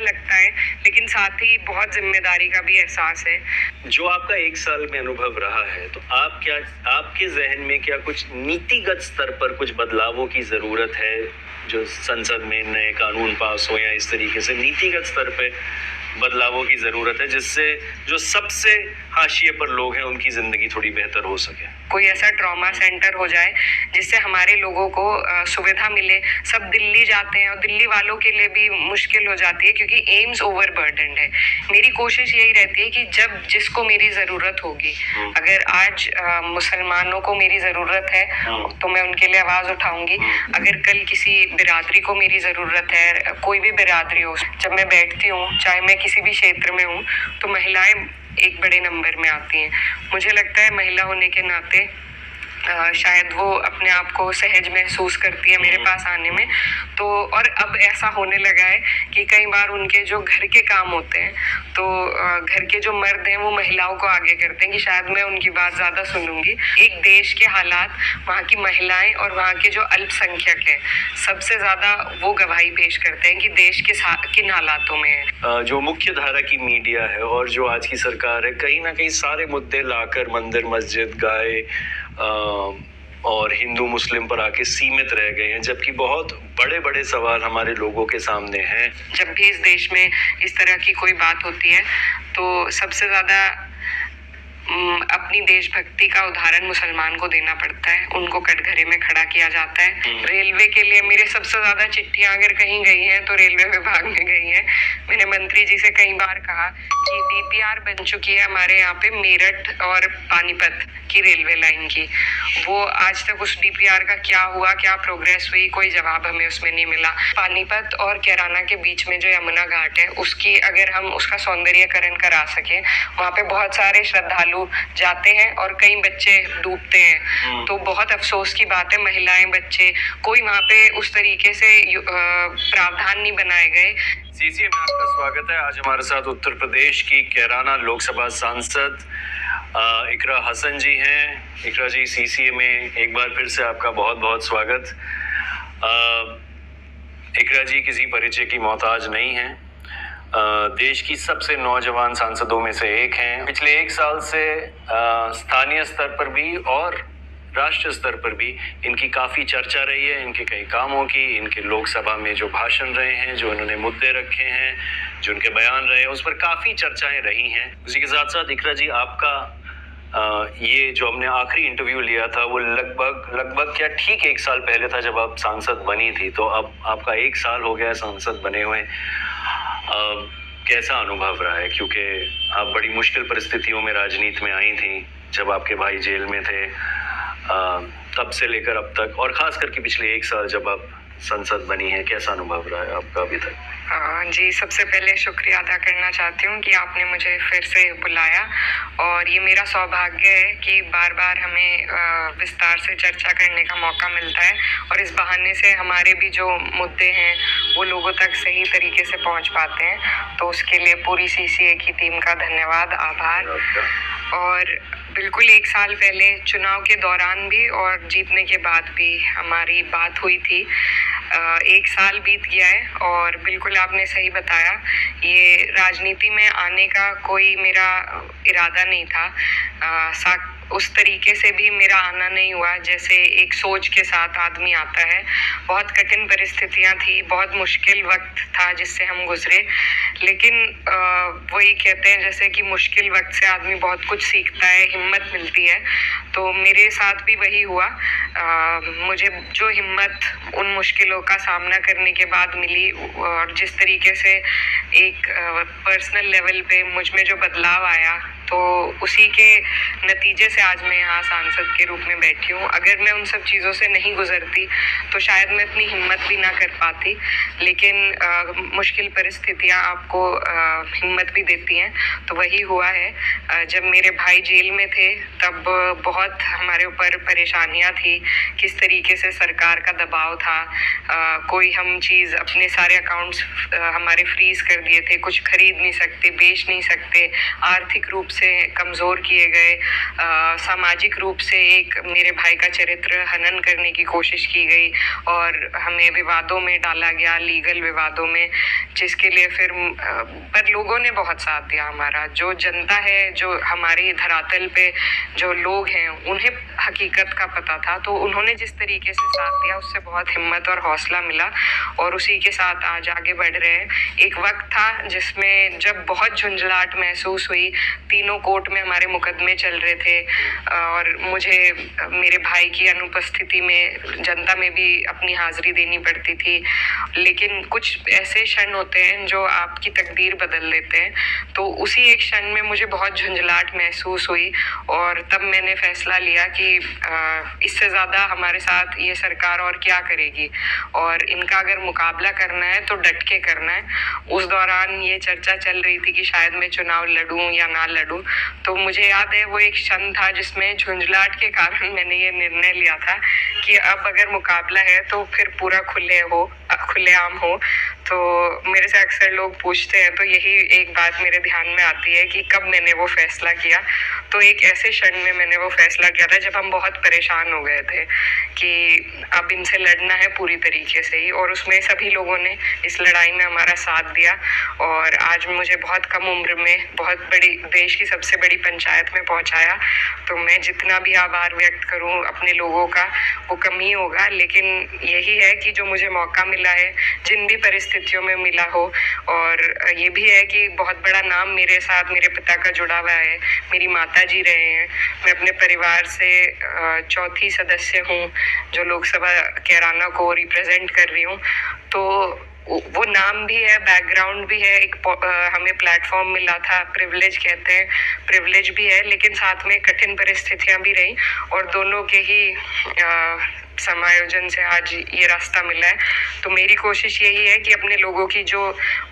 लगता है, लेकिन साथ ही बहुत जिम्मेदारी का भी एहसास है। जो आपका एक साल में अनुभव रहा है, तो आपके जहन में क्या कुछ नीतिगत स्तर पर कुछ बदलावों की जरूरत है, जो संसद में नए कानून पास हो, या इस तरीके से नीतिगत स्तर पे बदलावों की जरूरत है जिससे जो सबसे हाशिए पर लोग हैं उनकी जिंदगी थोड़ी बेहतर हो सके? कोई ऐसा ट्रॉमा सेंटर हो जाए जिससे हमारे लोगों को सुविधा मिले। सब दिल्ली जाते हैं और दिल्ली वालों के लिए भी मुश्किल हो जाती है क्योंकि एम्स ओवरबर्डन्ड है। मेरी कोशिश यही रहती है कि जब जिसको मेरी ज़रूरत होगी, अगर आज मुसलमानों को मेरी ज़रूरत है तो मैं उनके लिए आवाज़ उठाऊंगी। अगर कल किसी बिरादरी को मेरी ज़रूरत है, कोई भी बिरादरी हो, जब मैं बैठती हूँ, चाहे मैं किसी भी क्षेत्र में हूँ, तो महिलाएं एक बड़े नंबर में आती हैं। मुझे लगता है महिला होने के नाते शायद वो अपने आप को सहज महसूस करती है मेरे पास आने में। तो और अब ऐसा होने लगा है कि कई बार उनके जो घर के काम होते हैं, तो घर के जो मर्द हैं वो महिलाओं को आगे करते हैं कि शायद मैं उनकी बात ज़्यादा सुनूंगी। एक देश के हालात, वहाँ की महिलाएं और वहाँ के जो अल्पसंख्यक हैं, सबसे ज़्यादा वो गवाही पेश करते हैं कि देश के किन हालातों में है। जो मुख्य धारा की मीडिया है और जो आज की सरकार है, कहीं ना कहीं सारे मुद्दे लाकर मंदिर, मस्जिद, गाय और हिंदू मुस्लिम पर आके सीमित रह गए हैं, जबकि बहुत बड़े बड़े सवाल हमारे लोगों के सामने हैं। जब भी इस देश में इस तरह की कोई बात होती है तो सबसे ज़्यादा अपनी देशभक्ति का उदाहरण मुसलमान को देना पड़ता है। उनको कटघरे में खड़ा किया जाता है। रेलवे के लिए मेरे सबसे ज्यादा चिट्ठियां अगर कहीं गई हैं तो रेलवे विभाग में गई हैं। मैंने मंत्री जी से कई बार कहा कि डीपीआर बन चुकी है हमारे यहाँ पे मेरठ और पानीपत की रेलवे लाइन की, वो आज तक उस डीपीआर का क्या हुआ, क्या प्रोग्रेस हुई, कोई जवाब हमें उसमें नहीं मिला। पानीपत और कैराना के बीच में जो यमुना घाट है, उसकी अगर हम उसका सौंदर्यीकरण करा सके, वहाँ पे बहुत सारे श्रद्धालु जाते हैं और कई बच्चे डूबते हैं, तो बहुत अफसोस की बात है। महिलाएं, बच्चे, कोई वहाँ पे उस तरीके से प्रावधान नहीं बनाए गए। सीसीए में आपका स्वागत है। आज हमारे साथ उत्तर प्रदेश की कैराना लोकसभा सांसद इकरा हसन जी हैं। इकरा जी, सीसीए में एक बार फिर से आपका बहुत बहुत स्वागत। इकरा जी किसी परिचय की मोहताज नहीं है, देश की सबसे नौजवान सांसदों में से एक हैं। पिछले एक साल से स्थानीय स्तर पर भी और राष्ट्रीय स्तर पर भी इनकी काफ़ी चर्चा रही है, इनके कई कामों की, इनके लोकसभा में जो भाषण रहे हैं, जो इन्होंने मुद्दे रखे हैं, जो उनके बयान रहे हैं, उस पर काफ़ी चर्चाएं रही हैं। उसी के साथ साथ इकरा जी, आपका ये जो हमने आखिरी इंटरव्यू लिया था वो लगभग क्या ठीक एक साल पहले था जब आप सांसद बनी थी, तो अब आपका एक साल हो गया सांसद बने हुए। कैसा अनुभव रहा है, क्योंकि आप बड़ी मुश्किल परिस्थितियों में राजनीति में आई थी, जब आपके भाई जेल में थे, तब से लेकर अब तक, और खास करके पिछले एक साल जब आप संसद बनी है, कैसा अनुभव रहा है आपका अभी तक? जी, सबसे पहले शुक्रिया अदा करना चाहती हूँ कि आपने मुझे फिर से बुलाया, और ये मेरा सौभाग्य है कि बार बार हमें विस्तार से चर्चा करने का मौका मिलता है, और इस बहाने से हमारे भी जो मुद्दे हैं वो लोगों तक सही तरीके से पहुँच पाते हैं। तो उसके लिए पूरी सीसीए की टीम का धन्यवाद, आभार। और बिल्कुल एक साल पहले चुनाव के दौरान भी और जीतने के बाद भी हमारी बात हुई थी। एक साल बीत गया है और बिल्कुल आपने सही बताया, ये राजनीति में आने का कोई मेरा इरादा नहीं था। उस तरीके से भी मेरा आना नहीं हुआ जैसे एक सोच के साथ आदमी आता है। बहुत कठिन परिस्थितियां थी, बहुत मुश्किल वक्त था जिससे हम गुजरे, लेकिन वही कहते हैं जैसे कि मुश्किल वक्त से आदमी बहुत कुछ सीखता है, हिम्मत मिलती है। तो मेरे साथ भी वही हुआ। मुझे जो हिम्मत उन मुश्किलों का सामना करने के बाद मिली, और जिस तरीके से एक पर्सनल लेवल पे मुझ में जो बदलाव आया, तो उसी के नतीजे से आज मैं यहाँ सांसद के रूप में बैठी हूँ। अगर मैं उन सब चीज़ों से नहीं गुजरती तो शायद मैं इतनी हिम्मत भी ना कर पाती, लेकिन मुश्किल परिस्थितियाँ आपको हिम्मत भी देती हैं। तो वही हुआ है। जब मेरे भाई जेल में थे तब बहुत हमारे ऊपर परेशानियाँ थी, किस तरीके से सरकार का दबाव था। कोई हम चीज़, अपने सारे अकाउंट्स हमारे फ्रीज कर दिए थे, कुछ खरीद नहीं सकते, बेच नहीं सकते, आर्थिक रूप से कमज़ोर किए गए, सामाजिक रूप से एक मेरे भाई का चरित्र हनन करने की कोशिश की गई और हमें विवादों में डाला गया, लीगल विवादों में, जिसके लिए फिर पर लोगों ने बहुत साथ दिया हमारा। जो जनता है, जो हमारी धरातल पे जो लोग हैं, उन्हें हकीकत का पता था, तो उन्होंने जिस तरीके से साथ दिया उससे बहुत हिम्मत और हौसला मिला और उसी के साथ आज आगे बढ़ रहे हैं। एक वक्त था जिसमें जब बहुत झुंझलाहट महसूस हुई, तीनों कोर्ट में हमारे मुकदमे चल रहे थे और मुझे मेरे भाई की अनुपस्थिति में जनता में भी अपनी हाजिरी देनी पड़ती थी। लेकिन कुछ ऐसे क्षण होते हैं जो आपकी तकदीर बदल देते हैं। तो उसी एक क्षण में मुझे बहुत झुंझलाहट महसूस हुई और तब मैंने फैसला लिया कि इससे ज़्यादा हमारे साथ ये सरकार और क्या करेगी और इनका अगर मुकाबला करना है तो डट के करना है। उस दौरान ये चर्चा चल रही थी कि शायद मैं चुनाव लड़ूं या ना लड़ूं, तो मुझे याद है वो एक क्षण था जिसमें झुंझलाहट के कारण मैंने ये निर्णय लिया था कि अब अगर मुकाबला है तो फिर पूरा खुलेआम हो। तो मेरे से अक्सर लोग पूछते हैं, तो यही एक बात मेरे ध्यान में आती है कि कब मैंने वो फैसला किया। तो एक ऐसे क्षण में मैंने वो फैसला किया था जब हम बहुत परेशान हो गए थे कि अब इनसे लड़ना है पूरी तरीके से ही, और उसमें सभी लोगों ने इस लड़ाई में हमारा साथ दिया और आज मुझे बहुत कम उम्र में बहुत बड़ी देश की सबसे बड़ी पंचायत में पहुंचाया। तो मैं जितना भी आभार व्यक्त करूं अपने लोगों का वो कम ही होगा, लेकिन यही है कि जो मुझे मौका मिला है, जिन भी परिस्थितियों में मिला हो, और ये भी है कि बहुत बड़ा नाम मेरे साथ मेरे पिता का जुड़ा हुआ है, मेरी माता जी रहे हैं। मैं अपने परिवार से चौथी सदस्य हूँ जो लोकसभा कैराना को रिप्रेजेंट कर रही हूँ। तो वो नाम भी है, बैकग्राउंड भी है, एक हमें प्लेटफॉर्म मिला था, प्रिविलेज कहते हैं, प्रिविलेज भी है, लेकिन साथ में कठिन परिस्थितियां भी रही और दोनों के ही समायोजन से आज ये रास्ता मिला है। तो मेरी कोशिश यही है कि अपने लोगों की जो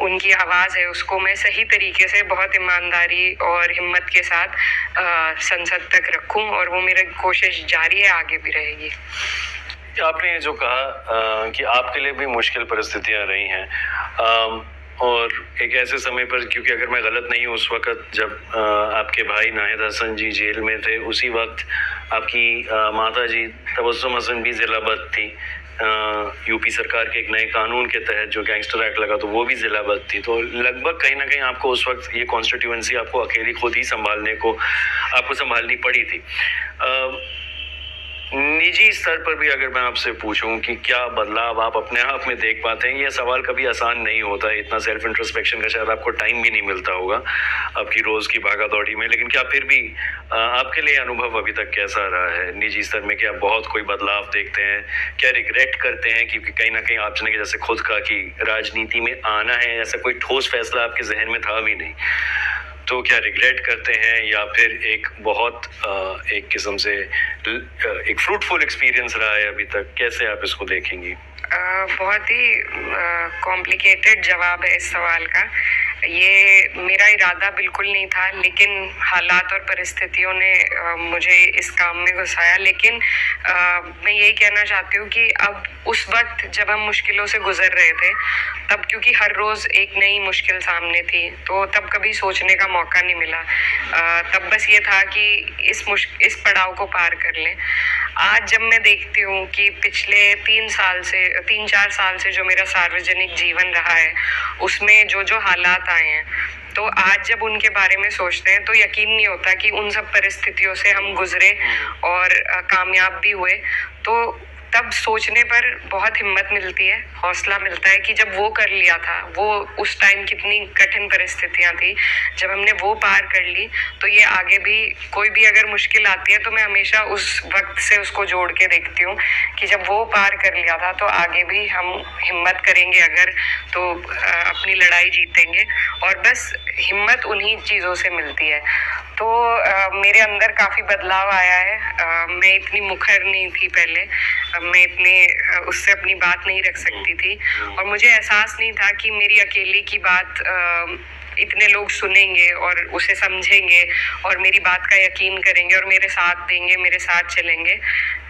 उनकी आवाज़ है उसको मैं सही तरीके से बहुत ईमानदारी और हिम्मत के साथ संसद तक रखूं, और वो मेरी कोशिश जारी है, आगे भी रहेगी। आपने जो कहा कि आपके लिए भी मुश्किल परिस्थितियां रही हैं और एक ऐसे समय पर, क्योंकि अगर मैं गलत नहीं हूँ उस वक्त जब आपके भाई नाहिद हसन जी जेल में थे, उसी वक्त आपकी माता जी तबस्सुम हसन भी जिला बद थी। यूपी सरकार के एक नए कानून के तहत जो गैंगस्टर एक्ट लगा, तो वो भी जिला बद थी। तो लगभग कहीं ना कहीं आपको उस वक्त ये कॉन्स्टिट्यूएंसी आपको अकेली खुद ही आपको संभालनी पड़ी थी। निजी स्तर पर भी अगर मैं आपसे पूछूं कि क्या बदलाव आप अपने आप में देख पाते हैं, यह सवाल कभी आसान नहीं होता है, इतना सेल्फ इंट्रोस्पेक्शन का शायद आपको टाइम भी नहीं मिलता होगा आपकी रोज की भागा दौड़ी में, लेकिन क्या फिर भी आपके लिए अनुभव अभी तक कैसा रहा है निजी स्तर में? क्या बहुत कोई बदलाव देखते हैं? क्या रिग्रेट करते हैं? क्योंकि कहीं ना कहीं आपने जैसे खुद कहा कि राजनीति में आना है, ऐसा कोई ठोस फैसला आपके जहन में था भी नहीं, तो क्या रिग्रेट करते हैं या फिर एक बहुत एक किस्म से एक फ्रूटफुल एक्सपीरियंस रहा है अभी तक? कैसे आप इसको देखेंगी? बहुत ही कॉम्प्लिकेटेड जवाब है इस सवाल का। ये मेरा इरादा बिल्कुल नहीं था, लेकिन हालात और परिस्थितियों ने मुझे इस काम में घुसाया। लेकिन मैं यही कहना चाहती हूँ कि अब उस वक्त जब हम मुश्किलों से गुजर रहे थे, तब क्योंकि हर रोज़ एक नई मुश्किल सामने थी, तो तब कभी सोचने का मौका नहीं मिला। तब बस ये था कि इस पड़ाव को पार कर लें। आज जब मैं देखती हूँ कि पिछले 3-4 साल से जो मेरा सार्वजनिक जीवन रहा है, उसमें जो जो हालात आए हैं, तो आज जब उनके बारे में सोचते हैं तो यकीन नहीं होता कि उन सब परिस्थितियों से हम गुजरे और कामयाब भी हुए। तो तब सोचने पर बहुत हिम्मत मिलती है, हौसला मिलता है कि जब वो कर लिया था, वो उस टाइम कितनी कठिन परिस्थितियां थी, जब हमने वो पार कर ली, तो ये आगे भी कोई भी अगर मुश्किल आती है तो मैं हमेशा उस वक्त से उसको जोड़ के देखती हूँ कि जब वो पार कर लिया था तो आगे भी हम हिम्मत करेंगे अगर, तो अपनी लड़ाई जीतेंगे। और बस हिम्मत उन्हीं चीज़ों से मिलती है। तो मेरे अंदर काफ़ी बदलाव आया है। मैं इतनी मुखर नहीं थी पहले, मैं इतने उससे अपनी बात नहीं रख सकती थी, और मुझे एहसास नहीं था कि मेरी अकेली की बात इतने लोग सुनेंगे और उसे समझेंगे और मेरी बात का यकीन करेंगे और मेरे साथ देंगे, मेरे साथ चलेंगे।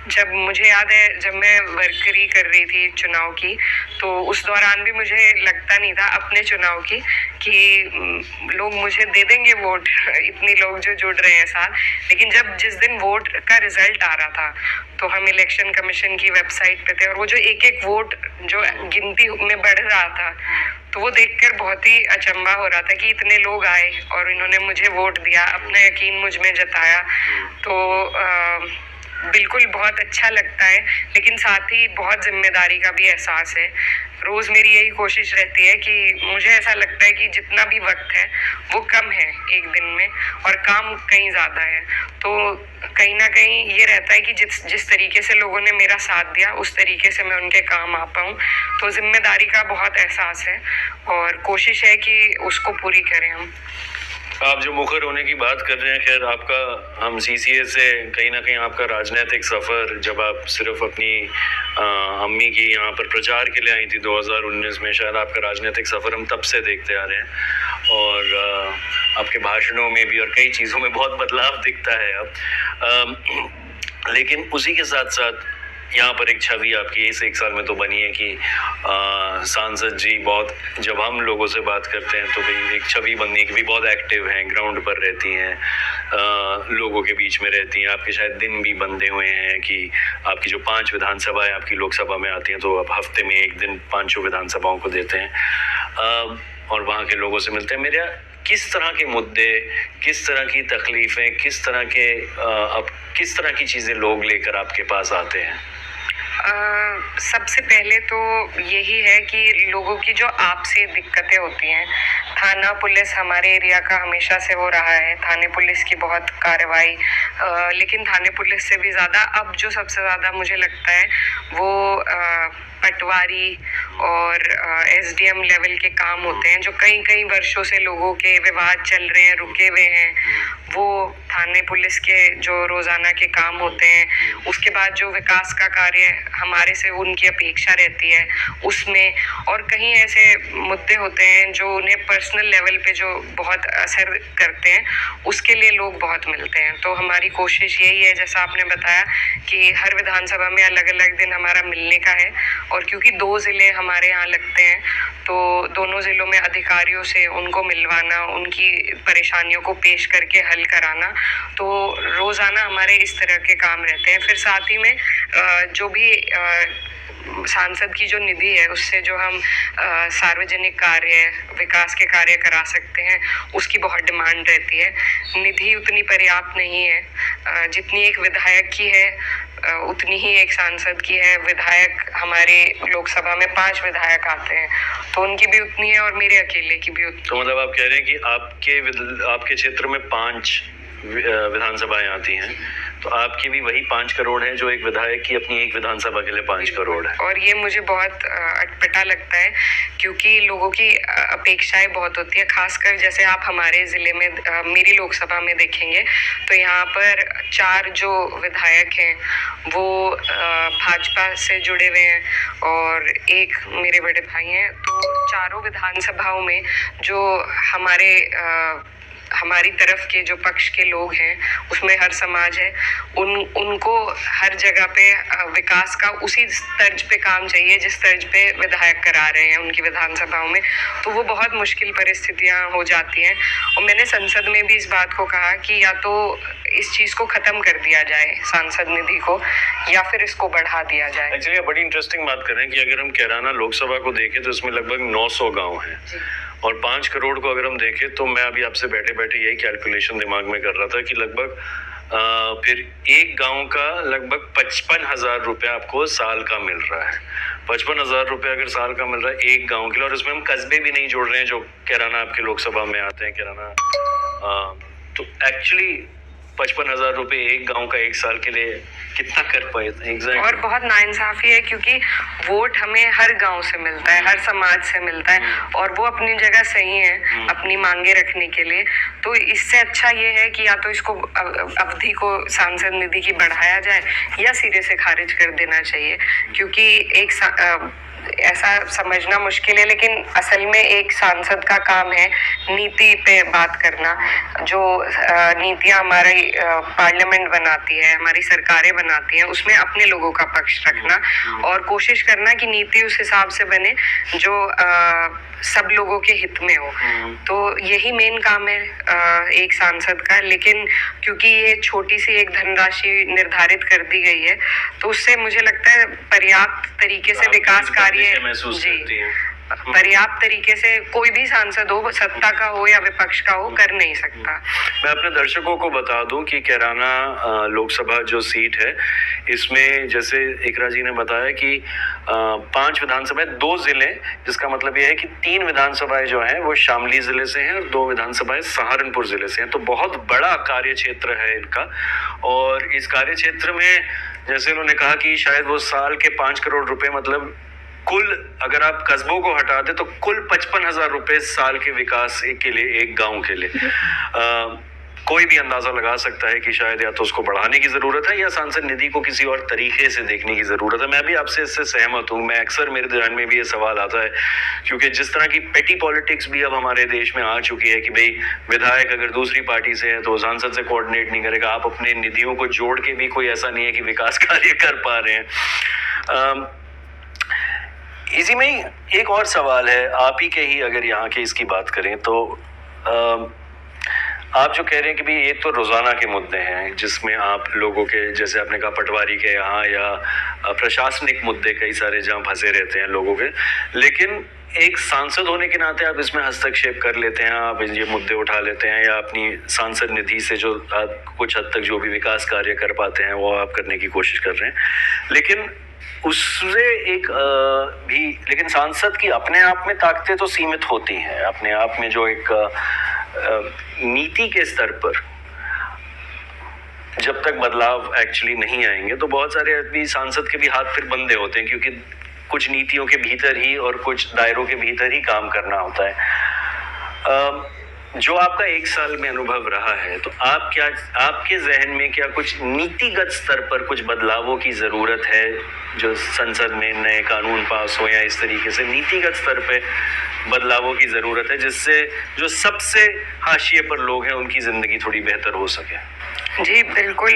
जब मुझे याद है, जब मैं वर्करी कर रही थी चुनाव की, तो उस दौरान भी मुझे लगता नहीं था अपने चुनाव की कि लोग मुझे दे देंगे वोट इतनी लोग जो जुड़ रहे हैं साथ। लेकिन जब जिस दिन वोट का रिजल्ट आ रहा था, तो हम इलेक्शन कमीशन की वेबसाइट पे थे, और वो जो एक एक वोट जो गिनती में बढ़ रहा था, तो वो देखकर बहुत ही अचंभा हो रहा था कि इतने लोग आए और इन्होंने मुझे वोट दिया, अपना यकीन मुझ में जताया। तो बिल्कुल बहुत अच्छा लगता है, लेकिन साथ ही बहुत जिम्मेदारी का भी एहसास है। रोज मेरी यही कोशिश रहती है कि मुझे ऐसा लगता है कि जितना भी वक्त है वो कम है एक दिन में, और काम कहीं ज्यादा है। तो कहीं ना कहीं ये रहता है कि जिस तरीके से लोगों ने मेरा साथ दिया, उस तरीके से मैं उनके काम आ पाऊँ। तो जिम्मेदारी का बहुत एहसास है, और कोशिश है कि उसको पूरी करें हम। आप जो मुखर होने की बात कर रहे हैं, खैर आपका, हम सीसीए से कहीं ना कहीं आपका राजनीतिक सफ़र, जब आप सिर्फ अपनी अम्मी की यहाँ पर प्रचार के लिए आई थी 2019 में, शायद आपका राजनीतिक सफ़र हम तब से देखते आ रहे हैं, और आपके भाषणों में भी और कई चीज़ों में बहुत बदलाव दिखता है अब। लेकिन उसी के साथ साथ यहाँ पर एक छवि आपकी इस एक साल में तो बनी है कि सांसद जी बहुत, जब हम लोगों से बात करते हैं तो भाई एक छवि बननी है कि भी बहुत एक्टिव हैं, ग्राउंड पर रहती हैं, लोगों के बीच में रहती हैं। आपके शायद दिन भी बंधे हुए हैं कि आपकी जो 5 विधानसभाएं आपकी लोकसभा में आती हैं, तो आप हफ्ते में एक दिन 5 विधानसभाओं को देते हैं और वहाँ के लोगों से मिलते हैं। मेरा किस तरह के मुद्दे, किस तरह की तकलीफ़ें, किस तरह के अब किस तरह की चीज़ें लोग लेकर आपके पास आते हैं? सबसे पहले तो यही है कि लोगों की जो आपसी दिक्कतें होती हैं, थाना पुलिस हमारे एरिया का हमेशा से हो रहा है, थाने पुलिस की बहुत कार्रवाई, लेकिन थाने पुलिस से भी ज़्यादा अब जो सबसे ज़्यादा मुझे लगता है वो पटवारी और एसडीएम लेवल के काम होते हैं, जो कई कई वर्षों से लोगों के विवाद चल रहे हैं, रुके हुए हैं, वो थाने पुलिस के जो रोज़ाना के काम होते हैं। उसके बाद जो विकास का कार्य हमारे से उनकी अपेक्षा रहती है उसमें, और कहीं ऐसे मुद्दे होते हैं जो उन्हें पर्सनल लेवल पे जो बहुत असर करते हैं, उसके लिए लोग बहुत मिलते हैं। तो हमारी कोशिश यही है, जैसा आपने बताया, कि हर विधानसभा में अलग अलग दिन हमारा मिलने का है, और क्योंकि 2 ज़िले हमारे यहाँ लगते हैं, तो दोनों ज़िलों में अधिकारियों से उनको मिलवाना, उनकी परेशानियों को पेश करके हल कराना, तो रोज़ाना हमारे इस तरह के काम रहते हैं। फिर साथ ही में जो भी सांसद की जो निधि है, उससे जो हम सार्वजनिक कार्य, विकास के कार्य करा सकते हैं, उसकी बहुत डिमांड रहती है। निधि उतनी पर्याप्त नहीं है जितनी एक विधायक की है, उतनी ही एक सांसद की है। विधायक हमारे लोकसभा में 5 विधायक आते हैं, तो उनकी भी उतनी है और मेरे अकेले की भी उतनी। तो मतलब आप कह रहे हैं कि आपके क्षेत्र में 5 विधानसभाएं आती हैं, तो आपकी भी वही 5 करोड़ है जो एक विधायक की अपनी एक विधानसभा के लिए 5 करोड़ है। और ये मुझे बहुत अटपटा लगता है, क्योंकि लोगों की अपेक्षाएं बहुत होती है, खासकर जैसे आप हमारे ज़िले में मेरी लोकसभा में देखेंगे, तो यहाँ पर 4 जो विधायक हैं वो भाजपा से जुड़े हुए हैं, और एक मेरे बड़े भाई हैं। तो चारों विधानसभाओं में जो हमारी तरफ के जो पक्ष के लोग हैं, उसमें हर समाज है, उनको हर जगह पे विकास का उसी तर्ज पे काम चाहिए जिस तर्ज पे विधायक करा रहे हैं उनकी विधानसभाओं में। तो वो बहुत मुश्किल परिस्थितियां हो जाती हैं, और मैंने संसद में भी इस बात को कहा कि या तो इस चीज़ को ख़त्म कर दिया जाए, सांसद निधि को, या फिर इसको बढ़ा दिया जाए। एक्चुअली बड़ी इंटरेस्टिंग बात कर रहे हैं कि अगर हम कैराना लोकसभा को देखें तो इसमें लगभग 900 गाँव हैं, और 5 करोड़ को अगर हम देखें, तो मैं अभी आपसे बैठे बैठे यही कैलकुलेशन दिमाग में कर रहा था कि लगभग फिर एक गांव का लगभग 55,000 रुपये आपको साल का मिल रहा है। 55,000 रुपये अगर साल का मिल रहा है एक गांव के लिए, और इसमें हम कस्बे भी नहीं जोड़ रहे हैं जो कैराना आपके लोकसभा में आते हैं, कैराना, तो एक्चुअली 55,000 रुपये एक गांव का एक साल के लिए कितना कर पाए एग्जैक्ट। और बहुत नाइंसाफी है, क्योंकि वोट हमें हर गांव से मिलता है, हर समाज से मिलता है, और वो अपनी जगह सही है अपनी मांगे रखने के लिए। तो इससे अच्छा ये है कि या तो इसको अवधि को सांसद निधि की बढ़ाया जाए, या सिरे से खारिज कर देना चाहिए, क्योंकि ऐसा समझना मुश्किल है, लेकिन असल में एक सांसद का काम है नीति पे बात करना। जो नीतियां हमारी पार्लियामेंट बनाती है, हमारी सरकारें बनाती हैं, उसमें अपने लोगों का पक्ष रखना और कोशिश करना कि नीति उस हिसाब से बने जो सब लोगों के हित में हो। तो यही मेन काम है एक सांसद का। लेकिन क्योंकि ये छोटी सी एक धनराशि निर्धारित कर दी गई है, तो उससे मुझे लगता है पर्याप्त तरीके से विकास कार्य महसूस करती हैं। पर्याप्त तरीके से कोई भी सांसद हो, सत्ता का हो या विपक्ष का हो, कर नहीं सकता। मैं अपने दर्शकों को बता दूं कि कैराना लोकसभा जो सीट है, इसमें जैसे इकरा जी ने बताया कि 5 विधानसभाएं, 2 जिले, जिसका मतलब यह है कि 3 विधानसभाएं जो हैं वो शामली जिले से हैं और 2 विधानसभाएं सहारनपुर जिले से हैं। तो बहुत बड़ा कार्य क्षेत्र है इनका। और इस कार्य क्षेत्र में जैसे उन्होंने कहा कि शायद वो साल के 5 करोड़ रुपए, मतलब कुल अगर आप कस्बों को हटा दे तो कुल 55,000 रुपए साल के विकास के लिए, एक गांव के लिए। कोई भी अंदाजा लगा सकता है कि शायद या तो उसको बढ़ाने की जरूरत है या सांसद निधि को किसी और तरीके से देखने की जरूरत है। मैं भी आपसे इससे सहमत हूँ। मैं अक्सर, मेरे ध्यान में भी ये सवाल आता है, क्योंकि जिस तरह की पेटी पॉलिटिक्स भी अब हमारे देश में आ चुकी है कि भाई विधायक अगर दूसरी पार्टी से है तो सांसद से कोऑर्डिनेट नहीं करेगा। आप अपने निधियों को जोड़ के भी कोई ऐसा नहीं है कि विकास कार्य कर पा रहे हैं। इसी में ही एक और सवाल है, आप ही के ही अगर यहाँ के इसकी बात करें तो आप जो कह रहे हैं कि भाई ये तो रोजाना के मुद्दे हैं जिसमें आप लोगों के, जैसे आपने कहा पटवारी के यहाँ, या प्रशासनिक मुद्दे कई सारे जहाँ फंसे रहते हैं लोगों के, लेकिन एक सांसद होने के नाते आप इसमें हस्तक्षेप कर लेते हैं, आप ये मुद्दे उठा लेते हैं, या अपनी सांसद निधि से जो आप कुछ हद तक जो भी विकास कार्य कर पाते हैं वो आप करने की कोशिश कर रहे हैं। लेकिन उससे एक भी, लेकिन सांसद की अपने आप में ताकतें तो सीमित होती हैं अपने आप में। जो एक नीति के स्तर पर जब तक बदलाव एक्चुअली नहीं आएंगे तो बहुत सारे आदमी, सांसद के भी हाथ फिर बंधे होते हैं, क्योंकि कुछ नीतियों के भीतर ही और कुछ दायरों के भीतर ही काम करना होता है। जो आपका 1 साल में अनुभव रहा है, तो आप क्या, आपके जहन में क्या कुछ नीतिगत स्तर पर कुछ बदलावों की जरूरत है, जो संसद में नए कानून पास हो, या इस तरीके से नीतिगत स्तर पे बदलावों की जरूरत है जिससे जो सबसे हाशिए पर लोग हैं उनकी जिंदगी थोड़ी बेहतर हो सके? जी बिल्कुल,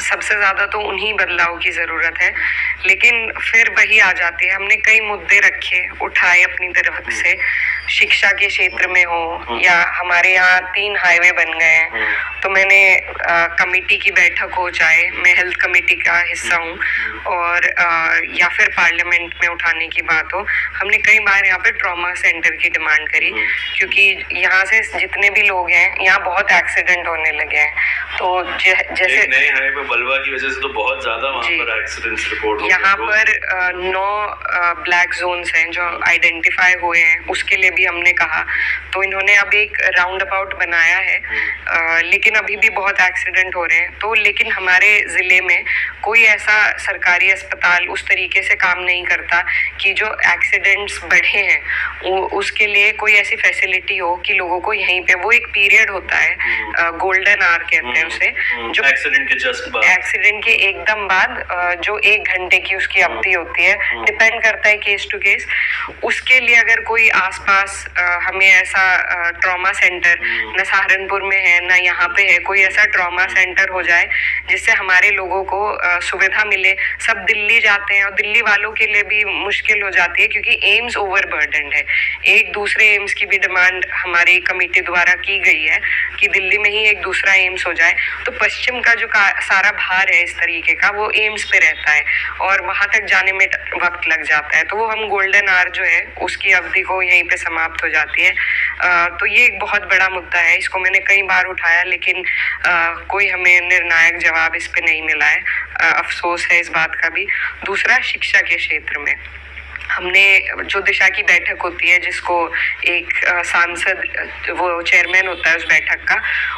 सबसे ज़्यादा तो उन्हीं बदलाव की ज़रूरत है, लेकिन फिर वही आ जाती है। हमने कई मुद्दे रखे, उठाए अपनी तरफ से, शिक्षा के क्षेत्र में हो या हमारे यहाँ 3 हाईवे बन गए हैं, तो मैंने कमेटी की बैठक हो, चाहे मैं हेल्थ कमेटी का हिस्सा हूँ, और या फिर पार्लियामेंट में उठाने की बात हो, हमने कई बार यहाँ पे ट्रॉमा सेंटर की डिमांड करी, क्योंकि यहाँ से जितने भी लोग हैं, यहाँ बहुत एक्सीडेंट होने लगे हैं। तो जैसे नए हाईवे बलवा की वजह से तो बहुत ज्यादा वहाँ पर एक्सीडेंट्स रिपोर्ट हो, यहाँ पर 9 ब्लैक जोन्स हैं जो आइडेंटिफाई हुए हैं, उसके लिए भी हमने कहा। तो इन्होंने अब एक राउंड अबाउट बनाया है, लेकिन अभी भी बहुत एक्सीडेंट हो रहे हैं। तो लेकिन हमारे ज़िले में कोई ऐसा सरकारी अस्पताल उस तरीके से काम नहीं करता कि जो एक्सीडेंट्स बढ़े हैं उसके लिए कोई ऐसी फैसिलिटी हो कि लोगों को यहीं पे, वो एक पीरियड होता है, गोल्डन आवर कहते हैं उसे, जो एक्सीडेंट के जस्ट बाद, एक्सीडेंट के एकदम बाद जो 1 घंटे की उसकी अवधि होती है, डिपेंड करता है केस टू केस। उसके लिए अगर कोई आसपास हमें ऐसा ट्रॉमा सेंटर, न सहारनपुर में है ना यहाँ पे है, कोई ऐसा ट्रॉमा सेंटर हो जाए जिससे हमारे लोगों को सुविधा मिले। सब दिल्ली जाते हैं और दिल्ली वालों के लिए भी मुश्किल हो जाती है, क्योंकि एम्स ओवरबर्डन्ड है। एक दूसरे एम्स की भी डिमांड हमारी कमेटी द्वारा की गई है कि दिल्ली में ही एक दूसरा एम्स हो जाए, तो पश्चिम का जो सारा भार है इस तरीके का, वो एम्स पे रहता है और वहां तक जाने में वक्त लग जाता है। तो वो हम गोल्डन आवर जो है उसकी अवधि को यहीं पे समाप्त हो जाती है। तो ये एक बहुत बड़ा मुद्दा है, इसको मैंने कई बार उठाया, लेकिन कोई हमें निर्णायक जवाब इस पे नहीं मिला है। अफसोस है इस बात का भी। दूसरा, शिक्षा के क्षेत्र में हमने जो दिशा की बैठक होती है, जिसको एक सांसद वो चेयरमैन होता है उस बैठक का,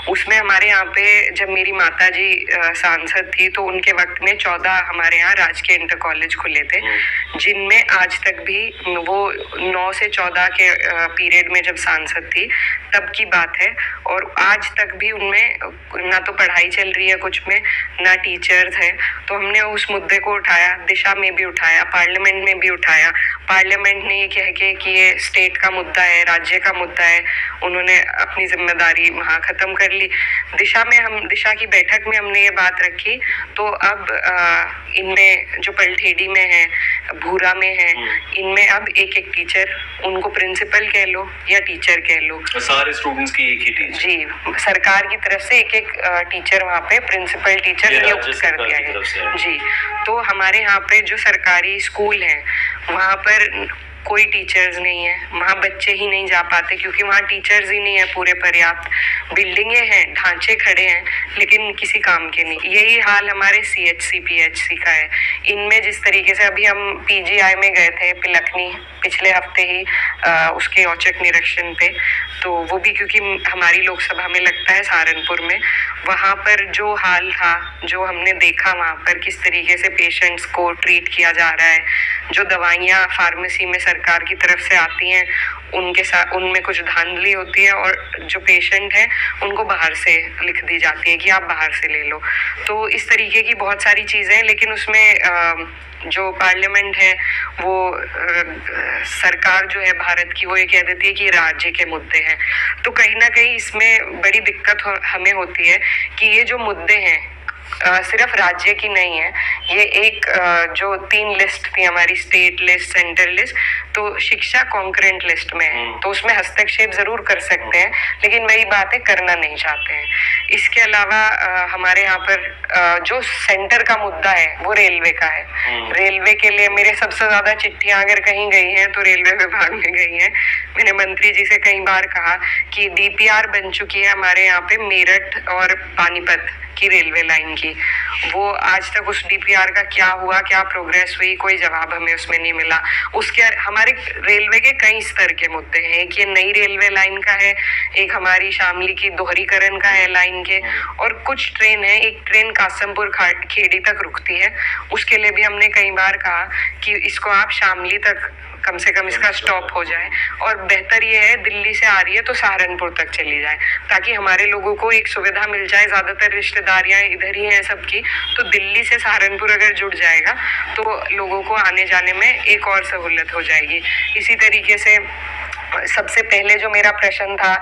उसमें हमारे यहाँ पे जब मेरी माता जी सांसद थी तो उनके वक्त में 14 हमारे यहाँ राजकीय इंटर कॉलेज खुले थे, जिनमें आज तक भी, वो 9 से 14 के पीरियड में जब सांसद थी तब की बात है, और आज तक भी उनमें ना तो पढ़ाई चल रही है कुछ में, ना टीचर्स हैं। तो हमने उस मुद्दे को उठाया, दिशा में भी उठाया, पार्लियामेंट में भी उठाया, पार्लियामेंट ने ये कह के कि ये स्टेट का मुद्दा है, राज्य का मुद्दा है, उन्होंने अपनी जिम्मेदारी वहाँ खत्म कर ली। दिशा की बैठक में हमने ये बात रखी, तो अब इनमें जो पलठेड़ी में है, भूरा में है, इनमें अब एक एक टीचर, उनको प्रिंसिपल कह लो या टीचर कह लो, सारे स्टूडेंट्स की एक ही टीचर। जी, सरकार की तरफ से एक एक टीचर वहाँ पे प्रिंसिपल टीचर नियुक्त कर दिया गया। जी, तो हमारे यहाँ पे जो सरकारी स्कूल हैं वहाँ पर कोई टीचर्स नहीं है, वहाँ बच्चे ही नहीं जा पाते क्योंकि वहाँ टीचर्स ही नहीं है पूरे पर्याप्त। बिल्डिंगें हैं, ढांचे खड़े हैं, लेकिन किसी काम के नहीं। यही हाल हमारे CHC PHC का है। इनमें जिस तरीके से अभी हम PGI में गए थे पिलखनी पिछले हफ्ते ही, उसके औचक निरीक्षण पे, तो वो भी क्योंकि हमारी लोकसभा में लगता है सहारनपुर में, वहाँ पर जो हाल था, जो हमने देखा वहाँ पर किस तरीके से पेशेंट्स को ट्रीट किया जा रहा है, जो दवाइयाँ फार्मेसी में सरकार की तरफ से आती हैं उनके साथ उनमें कुछ धांधली होती है और जो पेशेंट है उनको बाहर से लिख दी जाती है कि आप बाहर से ले लो। तो इस तरीके की बहुत सारी चीज़ें हैं, लेकिन उसमें जो पार्लियामेंट है वो सरकार जो है भारत की, वो ये कह देती है कि राज्य के मुद्दे हैं। तो कहीं ना कहीं इसमें बड़ी दिक्कत हमें होती है कि ये जो मुद्दे हैं सिर्फ राज्य की नहीं है, ये एक जो 3 लिस्ट थी हमारी, स्टेट लिस्ट, सेंट्रल लिस्ट, तो शिक्षा कॉन्करेंट लिस्ट में है, तो उसमें हस्तक्षेप जरूर कर सकते हैं, लेकिन वही बात है करना नहीं चाहते हैं। इसके अलावा हमारे यहाँ पर जो सेंटर का मुद्दा है वो रेलवे का है। रेलवे के लिए मेरे सबसे ज्यादा चिट्ठियां अगर कहीं गई हैं तो रेलवे विभाग में गई हैं। मैंने मंत्री जी से कई बार कहा कि DPR बन चुकी है हमारे यहाँ पे मेरठ और पानीपत की रेलवे लाइन की, वो आज तक उस DPR का क्या हुआ, क्या प्रोग्रेस हुई, कोई जवाब हमें उसमें नहीं मिला। उसके हमारे रेलवे के कई स्तर के मुद्दे हैं, एक ये नई रेलवे लाइन का है, एक हमारी शामली की दोहरीकरण का है लाइन के, और कुछ ट्रेन है, एक ट्रेन कासमपुर खेड़ी तक रुकती है, उसके लिए भी हमने कई बार कहा कि इसको आप शामली तक कम से कम इसका स्टॉप हो जाए, और बेहतर ये है दिल्ली से आ रही है तो सहारनपुर तक चली जाए, ताकि हमारे लोगों को एक सुविधा मिल जाए। ज्यादातर रिश्तेदारियां इधर ही हैं सबकी, तो दिल्ली से सहारनपुर अगर जुड़ जाएगा तो लोगों को आने जाने में एक और सहूलियत हो जाएगी। इसी तरीके से सबसे पहले जो मेरा प्रश्न था,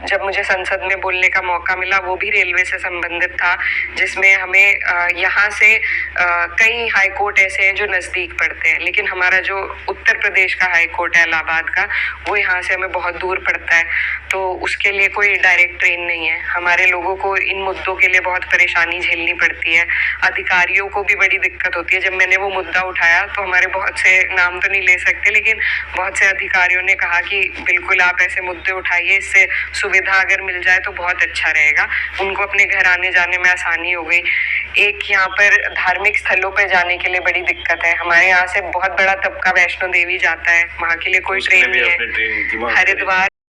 जब मुझे संसद में बोलने का मौका मिला, वो भी रेलवे से संबंधित था, जिसमें हमें यहाँ से कई हाई कोर्ट ऐसे हैं जो नज़दीक पड़ते हैं, लेकिन हमारा जो उत्तर प्रदेश का हाई कोर्ट है इलाहाबाद का, वो यहाँ से हमें बहुत दूर पड़ता है, तो उसके लिए कोई डायरेक्ट ट्रेन नहीं है। हमारे लोगों को इन मुद्दों के लिए बहुत परेशानी झेलनी पड़ती है, अधिकारियों को भी बड़ी दिक्कत होती है। जब मैंने वो मुद्दा उठाया तो हमारे बहुत से, नाम तो नहीं ले सकते, लेकिन बहुत से अधिकारियों ने कहा कि बिल्कुल आप ऐसे मुद्दे उठाइए, इससे सुविधा अगर मिल जाए तो बहुत अच्छा रहेगा, उनको अपने घर आने जाने में आसानी हो गई। एक यहाँ पर धार्मिक स्थलों पर जाने के लिए बड़ी दिक्कत है, हमारे यहाँ से बहुत बड़ा तबका वैष्णो देवी जाता है, वहाँ के लिए कोई ट्रेन नहीं है। हरिद्वार